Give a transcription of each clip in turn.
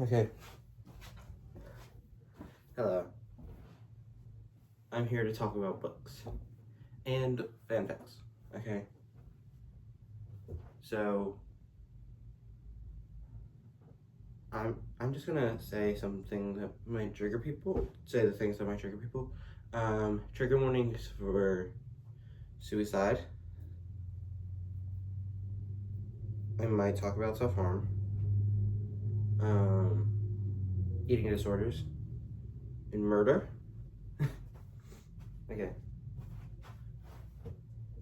Okay. Hello. I'm here to talk about books and fanfics. Okay. So I'm just gonna say something that might trigger people. Say the things that might trigger people. Trigger warnings for suicide. I might talk about self-harm. Eating disorders and murder. Okay.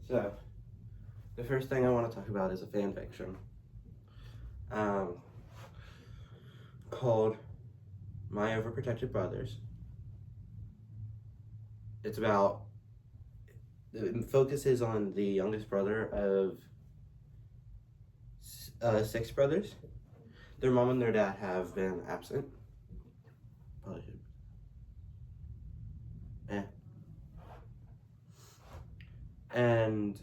So the first thing I want to talk about is a fan fiction. Called My Overprotected Brothers. It focuses on the youngest brother of six brothers. Their mom and their dad have been absent. Probably should. And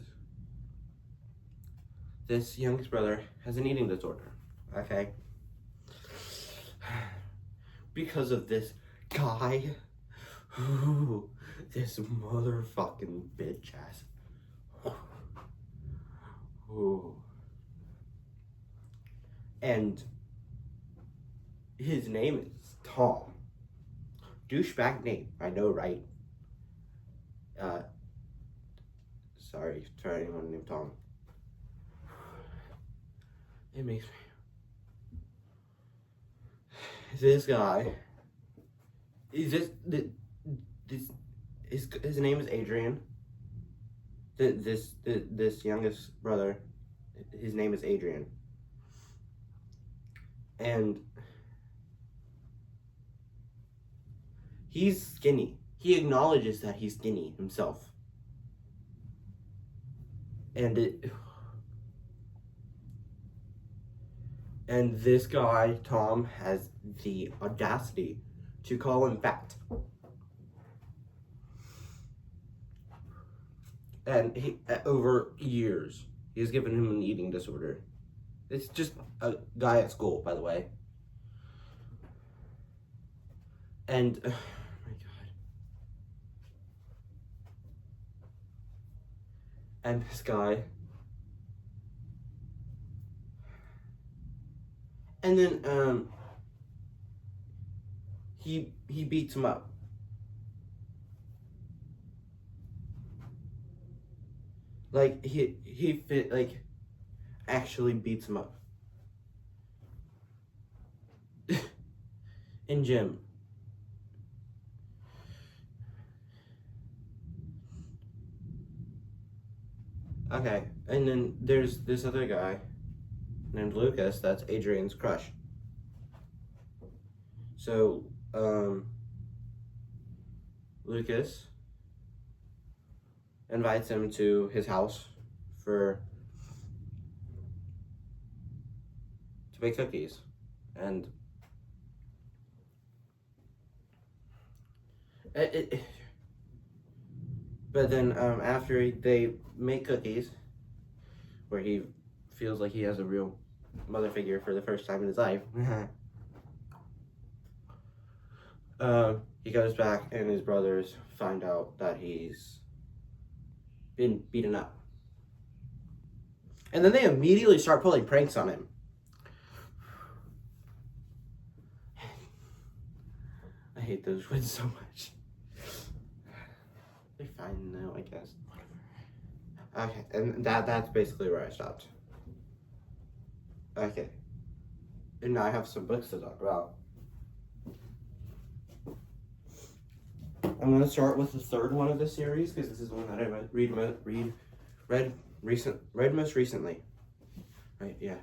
this youngest brother has an eating disorder. Okay. Because of this guy. This motherfucking bitch ass. And his name is Tom. Douchebag name, I know, right? Sorry for anyone named Tom. It makes me. This guy. His name is Adrian. This youngest brother, his name is Adrian. And he's skinny. He acknowledges that he's skinny himself. And this guy, Tom, has the audacity to call him fat. And over years, he's given him an eating disorder. It's just a guy at school, by the way. And, oh my God. And this guy. And then, he beats him up. Like, he actually beats him up. In gym. Okay, and then there's this other guy named Lucas that's Adrian's crush. So, Lucas invites him to his house to make cookies. And but then after they make cookies, where he feels like he has a real mother figure for the first time in his life, he goes back and his brothers find out that he's been beaten up. And then they immediately start pulling pranks on him. I hate those words so much. They're fine now, I guess. Okay, and that's basically where I stopped. Okay. And now I have some books to talk about. I'm going to start with the third one of the series because this is the one that I read most recently. Right, yeah.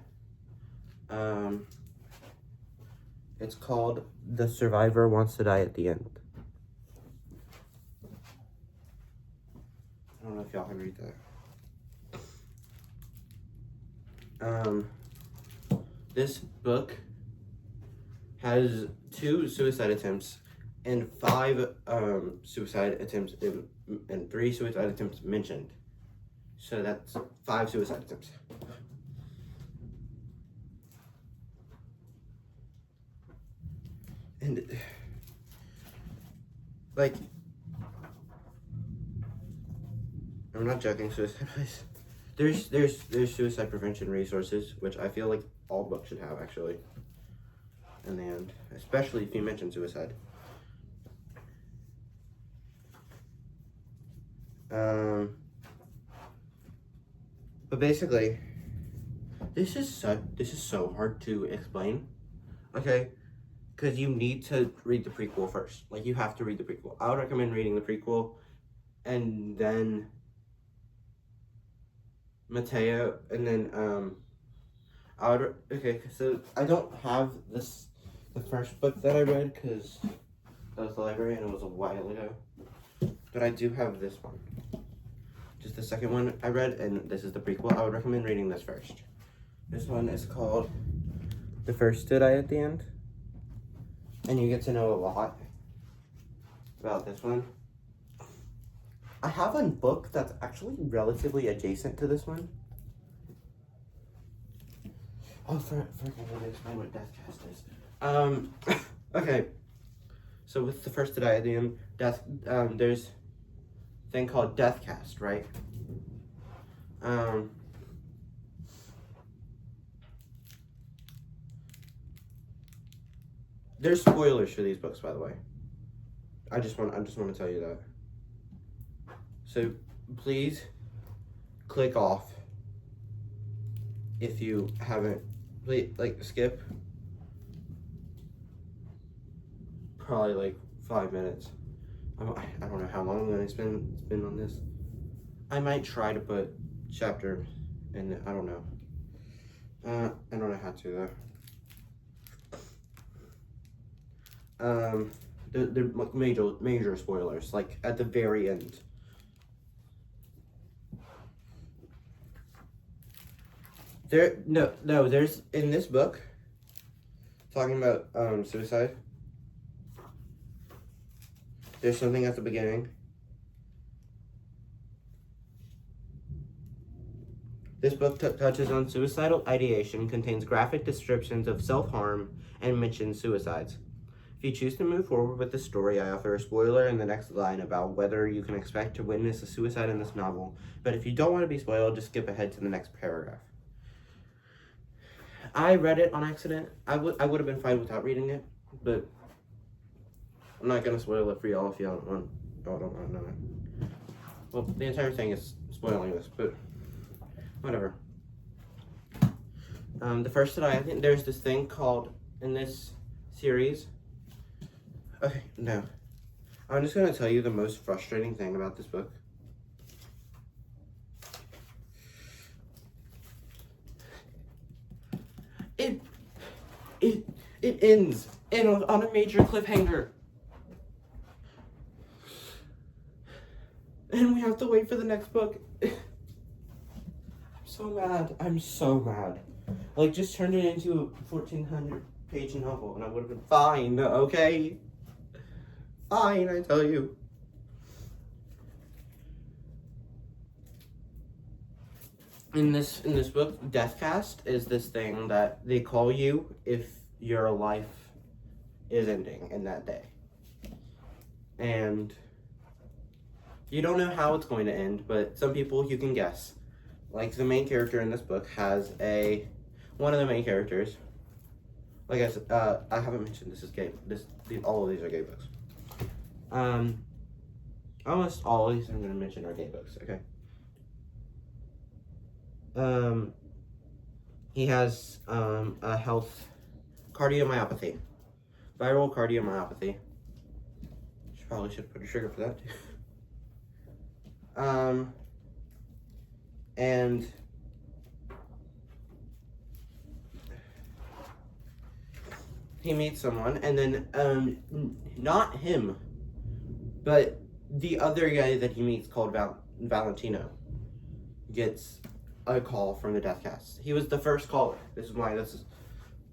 It's called The Survivor Wants to Die at the End. I don't know if y'all can read that. This book has 2 suicide attempts and 5 suicide attempts and 3 suicide attempts mentioned. So that's 5 suicide attempts. And like, I'm not joking. Suicide, there's suicide prevention resources, which I feel like all books should have actually. In the end, especially if you mention suicide. But basically, this is so hard to explain, okay? Because you need to read the prequel first. Like, you have to read the prequel. I would recommend reading the prequel, and then Mateo, and then okay. So I don't have the first book that I read because that was the library and it was a while ago. But I do have this one. Just the second one I read, and this is the prequel. I would recommend reading this first. This one is called The First Stood I at the End. And you get to know a lot about this one. I have a book that's actually relatively adjacent to this one. Oh, forgot to explain what Deathcast is. Okay. So with The First to Die at the End, there's a thing called Deathcast, right? There's spoilers for these books, by the way. I just want to tell you that. So please click off if you haven't. Please, like, skip probably like 5 minutes. I don't know how long I'm gonna spend on this. I might try to put chapter in. I don't know. I don't know how to though. They're like major spoilers, like at the very end. There's in this book talking about suicide. There's something at the beginning. This book touches on suicidal ideation, contains graphic descriptions of self-harm, and mentions suicides. If you choose to move forward with the story, I offer a spoiler in the next line about whether you can expect to witness a suicide in this novel. But if you don't want to be spoiled, just skip ahead to the next paragraph. I read it on accident. I would have been fine without reading it, but I'm not gonna spoil it for y'all if y'all don't want to know it. Well, the entire thing is spoiling this, but whatever. The First that I think there's this thing called in this series. Okay, no. I'm just gonna tell you the most frustrating thing about this book. It ends on a major cliffhanger. And we have to wait for the next book. I'm so mad. Like, just turned it into a 1,400-page novel and I would have been fine, okay? Fine, I tell you. In this book, Deathcast is this thing that they call you if your life is ending in that day. And you don't know how it's going to end, but some people you can guess. Like, the main character in this book has one of the main characters. Like I said, I haven't mentioned this is gay. All of these are gay books. Almost all of these I'm going to mention are gay books. Okay. He has a health cardiomyopathy, viral cardiomyopathy. Probably should put a trigger for that. And he meets someone, and then not him, but the other guy that he meets called Valentino gets a call from the Deathcast. He was the first caller. This is why this is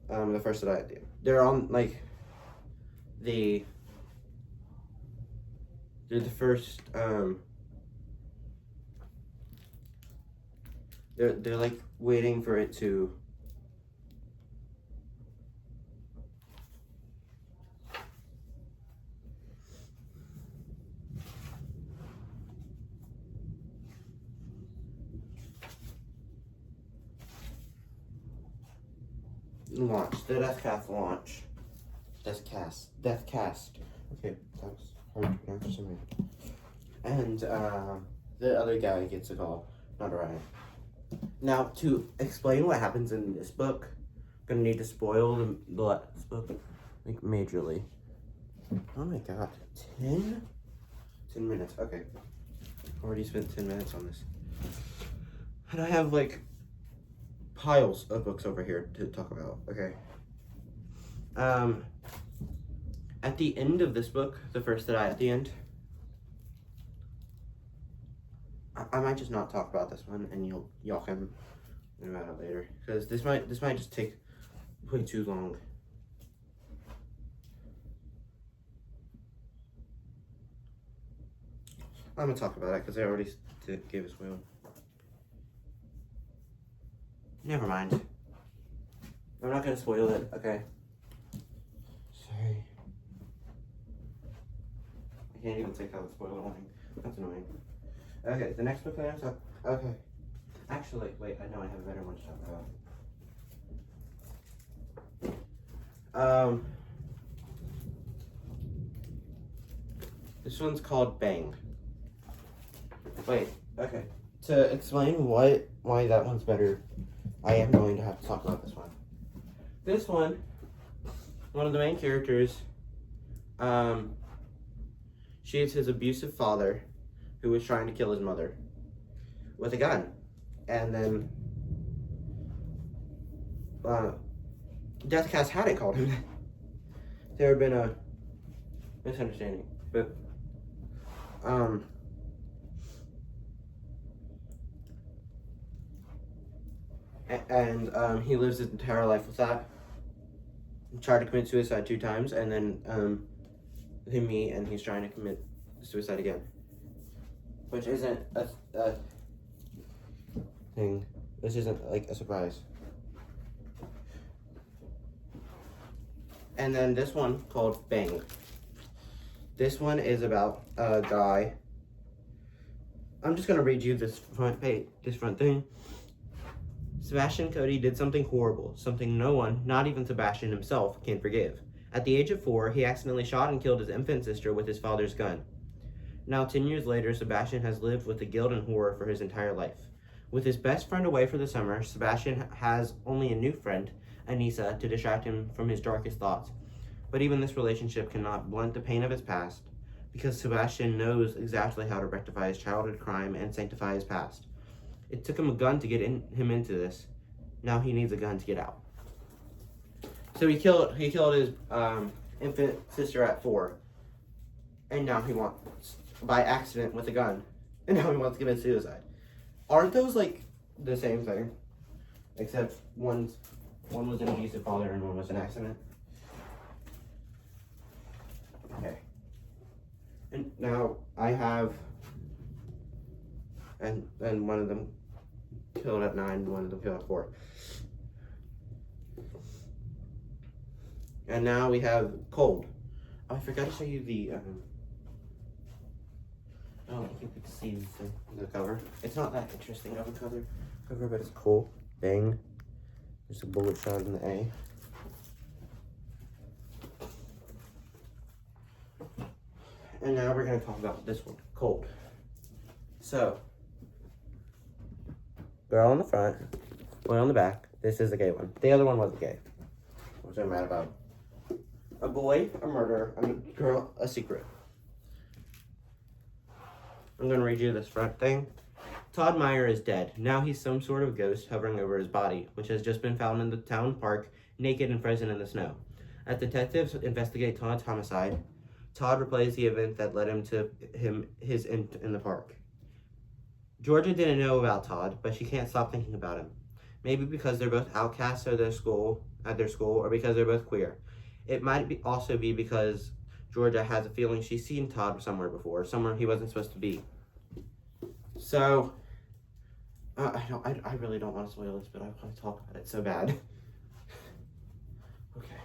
the first that I did. They're on like they're the first they're like waiting for it to launch. The Deathcast launch. Deathcast. Okay, that was hard to pronounce for some reason. And the other guy gets a call. Not Orion. Now, to explain what happens in this book, I'm gonna need to spoil the last book, like, majorly. Oh my god, 10 minutes, okay. Already spent 10 minutes on this. And I have, like, piles of books over here to talk about, okay. At the end of this book, the first that at the end, I might just not talk about this one, and y'all can learn about it later, because this might just take way too long. I'm gonna talk about it because I already gave a spoiler. Never mind. I'm not gonna spoil it. Okay. Sorry. I can't even take out the spoiler warning. That's annoying. Okay, the next book that I'm talking. Okay. Actually, wait. I know I have a better one to talk about. This one's called Bang. Wait. Okay. To explain why that one's better, I am going to have to talk about this one. This one of the main characters, shoots his abusive father, who was trying to kill his mother, with a gun. And then, Deathcast hadn't called him that. There had been a misunderstanding, but, he lives his entire life with that. He tried to commit suicide 2 times, and then he's trying to commit suicide again, which isn't a thing. This isn't like a surprise. And then this one called Bang. This one is about a guy. I'm just gonna read you this front page, this front thing. Sebastian Cody did something horrible, something no one, not even Sebastian himself, can forgive. At the age of 4, he accidentally shot and killed his infant sister with his father's gun. Now, 10 years later, Sebastian has lived with the guilt and horror for his entire life. With his best friend away for the summer, Sebastian has only a new friend, Anissa, to distract him from his darkest thoughts. But even this relationship cannot blunt the pain of his past, because Sebastian knows exactly how to rectify his childhood crime and sanctify his past. It took him a gun to get him into this. Now he needs a gun to get out. So he killed his infant sister at 4, and now he wants, by accident with a gun, and now he wants to commit suicide. Aren't those like the same thing? Except one was an abusive father and one was an accident. Okay. And now I have, and one of them killed at 9, one of them killed at 4. And now we have Cold. Oh, I forgot to show you the, I don't think you could see the cover. It's not that interesting of a cover, but it's cool. Bang. There's a bullet shot in the A. And now we're going to talk about this one, Cold. So, girl on the front, boy on the back. This is a gay one. The other one wasn't gay. What was I mad about? A boy, a murderer, a girl, a secret. I'm going to read you this front thing. Todd Meyer is dead. Now he's some sort of ghost hovering over his body, which has just been found in the town park, naked and frozen in the snow. As detectives investigate Todd's homicide, Todd replays the event that led him to his end in the park. Georgia didn't know about Todd, but she can't stop thinking about him. Maybe because they're both outcasts at their school, or because they're both queer. It might also be because Georgia has a feeling she's seen Todd somewhere before, somewhere he wasn't supposed to be. So, I really don't want to spoil this, but I want to talk about it so bad. Okay.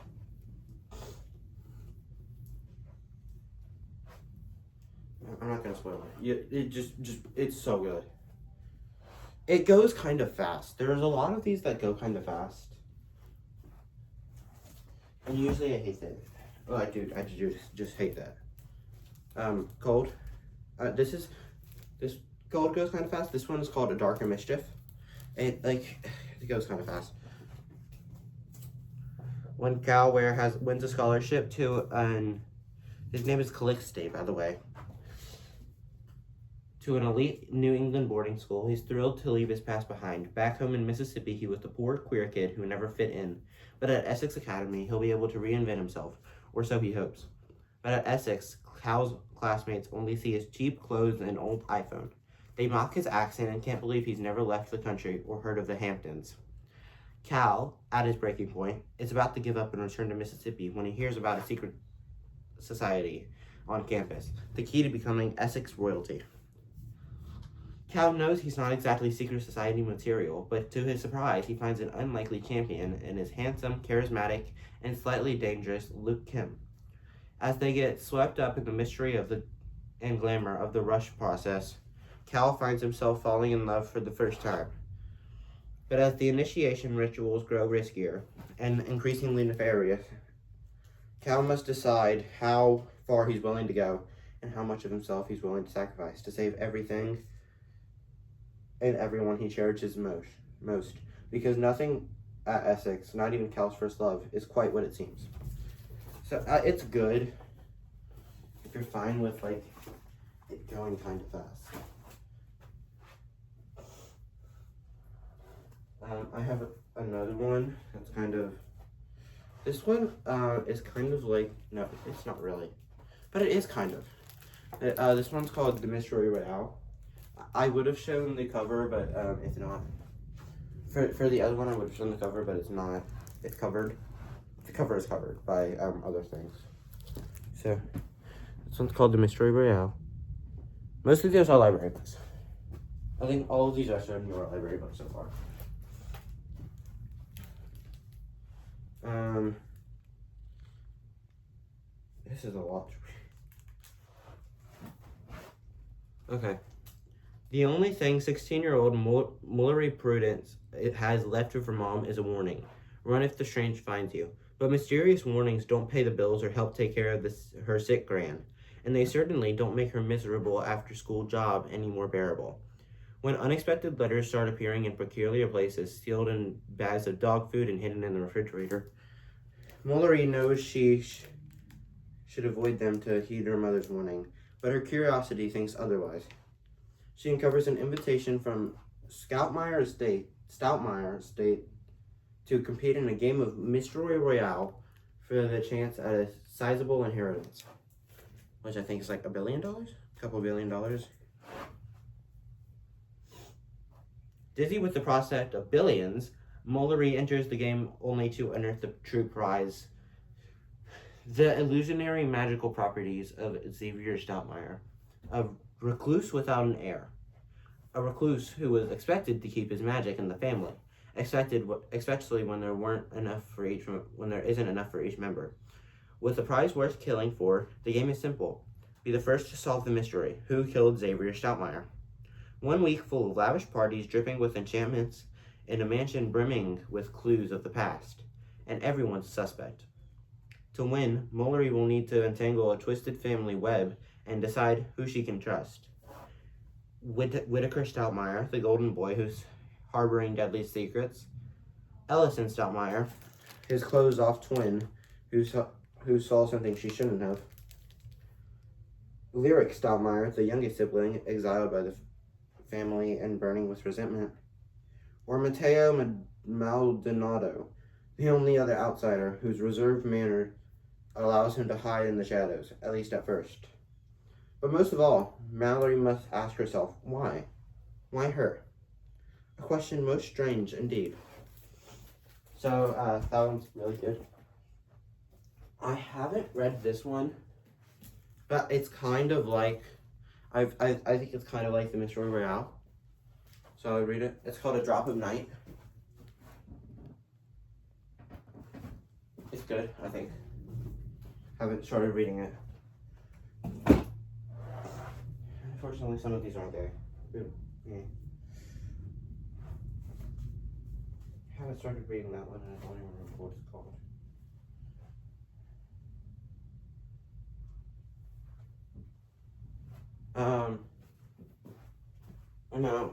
I'm not gonna spoil it. It's so good. It goes kind of fast. There's a lot of these that go kind of fast. And usually I hate that. Oh, I do just hate that. Cold. This Cold goes kind of fast. This one is called A Darker Mischief. It goes kind of fast. When Cal Ware wins a scholarship to his name is Calixte, by the way, to an elite New England boarding school, he's thrilled to leave his past behind. Back home in Mississippi, he was the poor, queer kid who never fit in. But at Essex Academy, he'll be able to reinvent himself, or so he hopes. But at Essex, Cal's classmates only see his cheap clothes and old iPhone. They mock his accent and can't believe he's never left the country or heard of the Hamptons. Cal, at his breaking point, is about to give up and return to Mississippi when he hears about a secret society on campus, the key to becoming Essex royalty. Cal knows he's not exactly secret society material, but to his surprise, he finds an unlikely champion in his handsome, charismatic, and slightly dangerous Luke Kim. As they get swept up in the mystery and glamour of the rush process, Cal finds himself falling in love for the first time. But as the initiation rituals grow riskier and increasingly nefarious, Cal must decide how far he's willing to go and how much of himself he's willing to sacrifice to save everything and everyone he cherishes most. Because nothing at Essex, not even Cal's first love, is quite what it seems. So it's good if you're fine with it going kind of fast. I have another one that's this one is kind of no, it's not really, but it is kind of. This one's called The Mystery Royale. I would have shown the cover, but it's not. For the other one, I would have shown the cover, but it's not. It's covered. The cover is covered by other things. So, this one's called The Mystery Royale. Most of these are library books. I think all of these are shown in your library books so far. This is a lot to read. Okay. The only thing 16-year-old Mullery Prudence has left of her mom is a warning. Run if the strange finds you. But mysterious warnings don't pay the bills or help take care of her sick gran. And they certainly don't make her miserable after-school job any more bearable. When unexpected letters start appearing in peculiar places, sealed in bags of dog food and hidden in the refrigerator, Mullery knows she should avoid them to heed her mother's warning, but her curiosity thinks otherwise. She uncovers an invitation from Stoutmire Estate to compete in a game of Mystery Royale for the chance at a sizable inheritance, which I think is $1 billion, a couple $1 billion. Dizzy with the prospect of billions, Mullery enters the game only to unearth the true prize: the illusionary magical properties of Xavier Stoutmire, a recluse without an heir. A recluse who was expected to keep his magic in the family, especially when there isn't enough for each member. With the prize worth killing for, the game is simple. Be the first to solve the mystery: who killed Xavier Stoutmire? 1 week full of lavish parties dripping with enchantments in a mansion brimming with clues of the past, and everyone's a suspect. To win, Mullery will need to untangle a twisted family web and decide who she can trust. Whitaker Stoutmire, the golden boy who's harboring deadly secrets; Ellison Stoutmire, his closed-off twin who saw something she shouldn't have; Lyric Stoutmire, the youngest sibling, exiled by the family and burning with resentment; or Matteo Maldonado, the only other outsider whose reserved manner allows him to hide in the shadows, at least at first. But most of all, Mallory must ask herself, why? Why her? A question most strange indeed. So, that one's really good. I haven't read this one, but it's kind of like, I think it's kind of like The Mystery Royale. So I'll read it. It's called A Drop of Night. It's good, I think. Haven't started reading it. Unfortunately, some of these aren't there. Yeah. Haven't started reading that one, and I don't even remember what it's called. Now,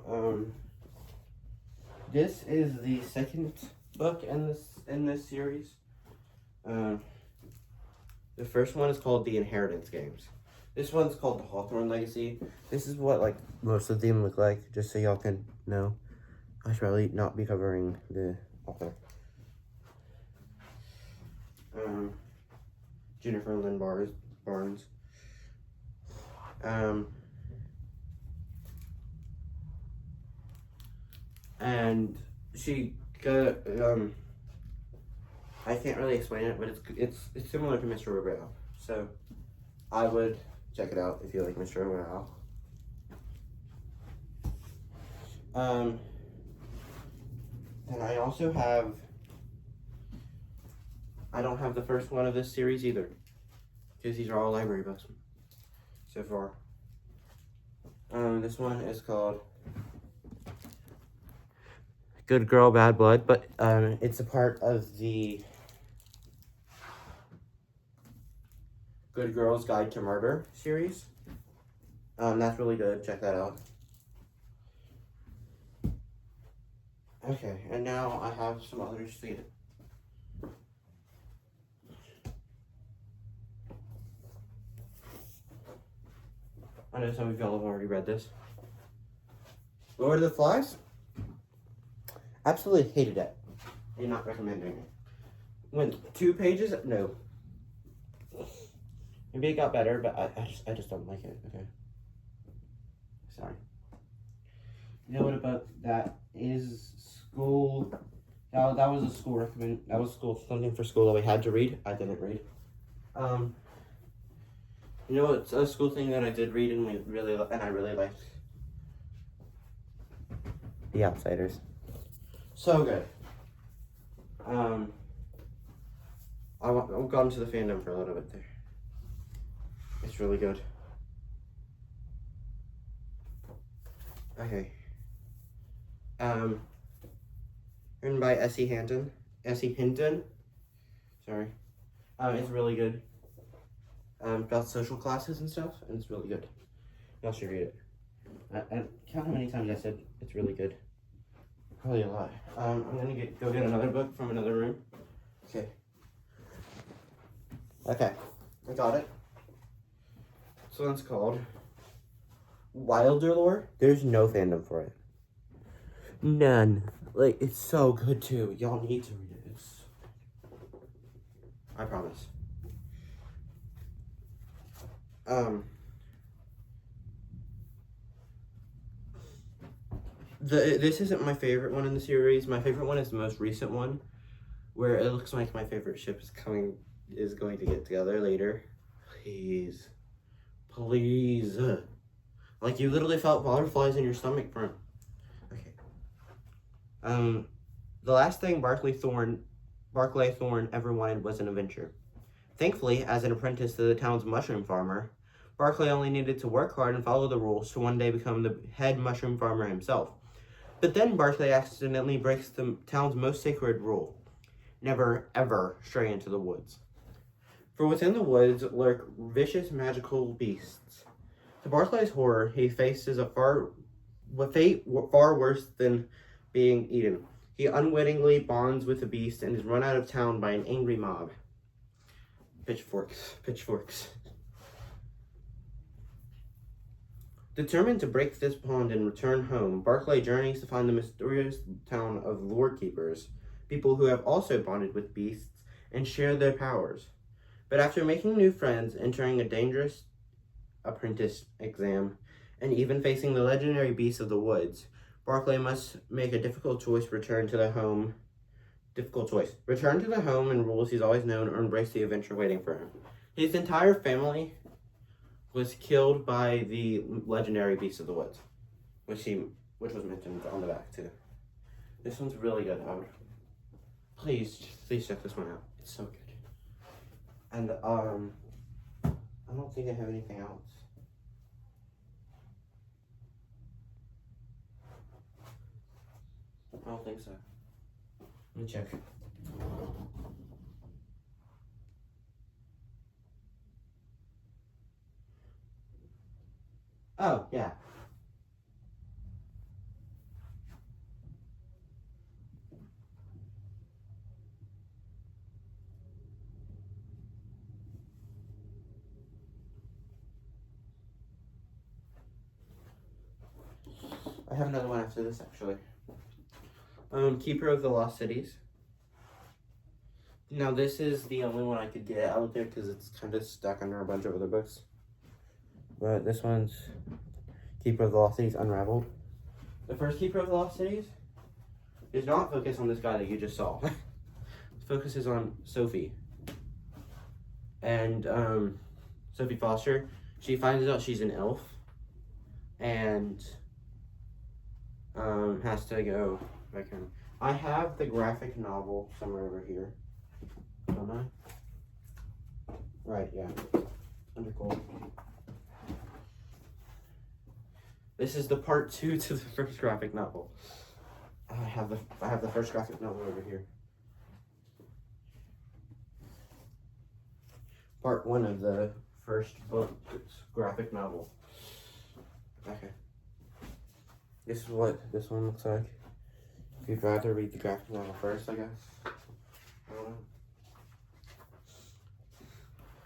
this is the second book in this series. The first one is called The Inheritance Games. This one's called The Hawthorne Legacy. This is what like most of them look like, just so y'all can know. I should probably not be covering the author. Jennifer Lynn Barnes. And she got I can't really explain it, but it's similar to Mr. Roboto. So I would check it out if you like Mr. Roboto. And I also have, I don't have the first one of this series either, because these are all library books so far. This one is called Good Girl, Bad Blood, but it's a part of the Good Girl's Guide to Murder series. That's really good. Check that out. Okay, and now I have some others to get. I know some of y'all have already read this. Lord of the Flies? Absolutely hated it. I'm not recommending it. Went 2 pages? No. Maybe it got better, but I just don't like it. Okay. Sorry. You know what about that is school. That was a school recommend. That was something for school that we had to read. I didn't read. You know what's a school thing that I did read and I really liked? The Outsiders. So good. I've gotten to the fandom for a little bit there. It's really good. Okay. Written by Essie Hinton. Sorry. It's really good. About social classes and stuff, and it's really good. Y'all should read it. I count how many times I said it's really good. Probably a lot. I'm gonna go get another book from another room. Okay. Okay, I got it. This one's called Wilderlore. There's no fandom for it. None. Like, it's so good too. Y'all need to read it. It's... I promise. This isn't my favorite one in the series. My favorite one is the most recent one, where it looks like my favorite ship is going to get together later. Please. Please. Like, you literally felt butterflies in your stomach for him. Okay. The last thing Barclay Thorne ever wanted was an adventure. Thankfully, as an apprentice to the town's mushroom farmer, Barclay only needed to work hard and follow the rules to one day become the head mushroom farmer himself. But then Barclay accidentally breaks the town's most sacred rule: never, ever stray into the woods. For within the woods lurk vicious magical beasts. To Barclay's horror, he faces a fate far worse than being eaten. He unwittingly bonds with the beast and is run out of town by an angry mob. Pitchforks. Determined to break this bond and return home, Barclay journeys to find the mysterious town of Lord Keepers, people who have also bonded with beasts and share their powers. But after making new friends, entering a dangerous apprentice exam, and even facing the legendary beasts of the woods, Barclay must make a difficult choice: return to the home and rules he's always known, or embrace the adventure waiting for him. His entire family was killed by the legendary beasts of the woods, which was mentioned on the back too. This one's really good. Please check this one out. It's so good. And I don't think I have anything else. I don't think so. Let me check. Oh, yeah. have another one after this, actually. Keeper of the Lost Cities. Now, this is the only one I could get out there because it's kind of stuck under a bunch of other books. But this one's Keeper of the Lost Cities Unraveled. The first Keeper of the Lost Cities does not focus on this guy that you just saw. It focuses on Sophie. And Sophie Foster, she finds out she's an elf and has to go back home. I have the graphic novel somewhere over here. Don't I? Right, yeah. Under gold. This is the part 2 to the first graphic novel. I have the first graphic novel over here. Part 1 of the first book graphic novel. Okay. This is what this one looks like. If you'd rather read the graphic novel first, I guess. I don't know.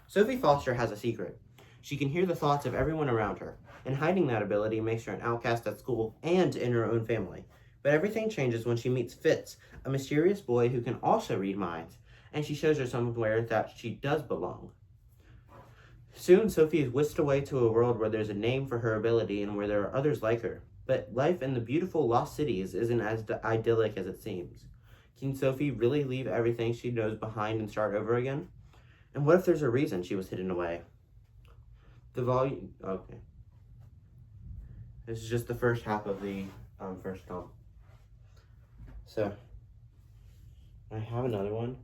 Sophie Foster has a secret. She can hear the thoughts of everyone around her, and hiding that ability makes her an outcast at school and in her own family. But everything changes when she meets Fitz, a mysterious boy who can also read minds, and she shows her somewhere that she does belong. Soon, Sophie is whisked away to a world where there's a name for her ability and where there are others like her. But life in the beautiful lost cities isn't as idyllic as it seems. Can Sophie really leave everything she knows behind and start over again? And what if there's a reason she was hidden away? Okay. This is just the first half of the first film. So, I have another one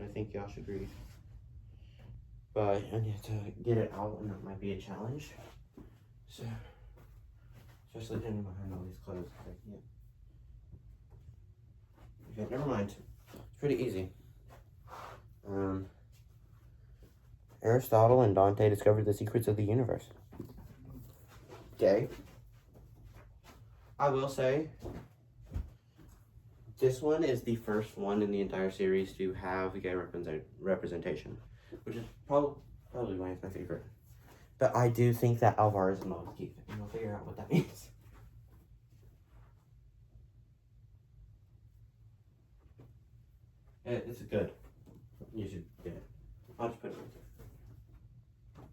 I think y'all should read. But I need to get it out, and that might be a challenge. So, especially hidden behind all these clothes. Okay, never mind. It's pretty easy. Aristotle and Dante discovered the secrets of the universe. Okay. I will say, this one is the first one in the entire series to have gay representation, which is probably why it's my favorite. But I do think that Alvar is in love with Keith, and we'll figure out what that means. It's good. You should get it. I'll just put it right there.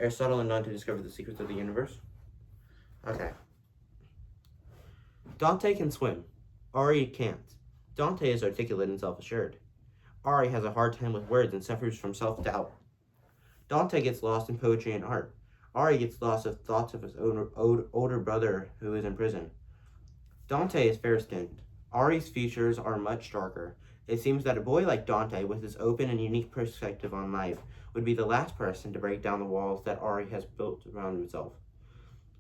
Aristotle and Dante discovered the secrets of the universe. Okay. Dante can swim. Ari can't. Dante is articulate and self-assured. Ari has a hard time with words and suffers from self-doubt. Dante gets lost in poetry and art. Ari gets lost with thoughts of his older brother who is in prison. Dante is fair-skinned. Ari's features are much darker. It seems that a boy like Dante, with his open and unique perspective on life, would be the last person to break down the walls that Ari has built around himself.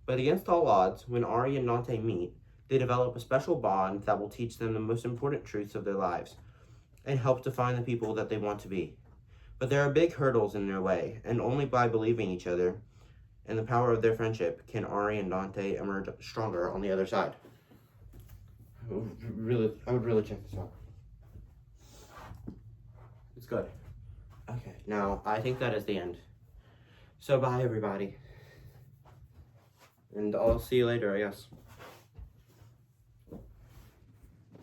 But against all odds, when Ari and Dante meet, they develop a special bond that will teach them the most important truths of their lives and help define the people that they want to be. But there are big hurdles in their way, and only by believing each other and the power of their friendship can Ari and Dante emerge stronger on the other side. I would really check this out. It's good. Okay, now I think that is the end. So bye everybody. And I'll see you later, I guess.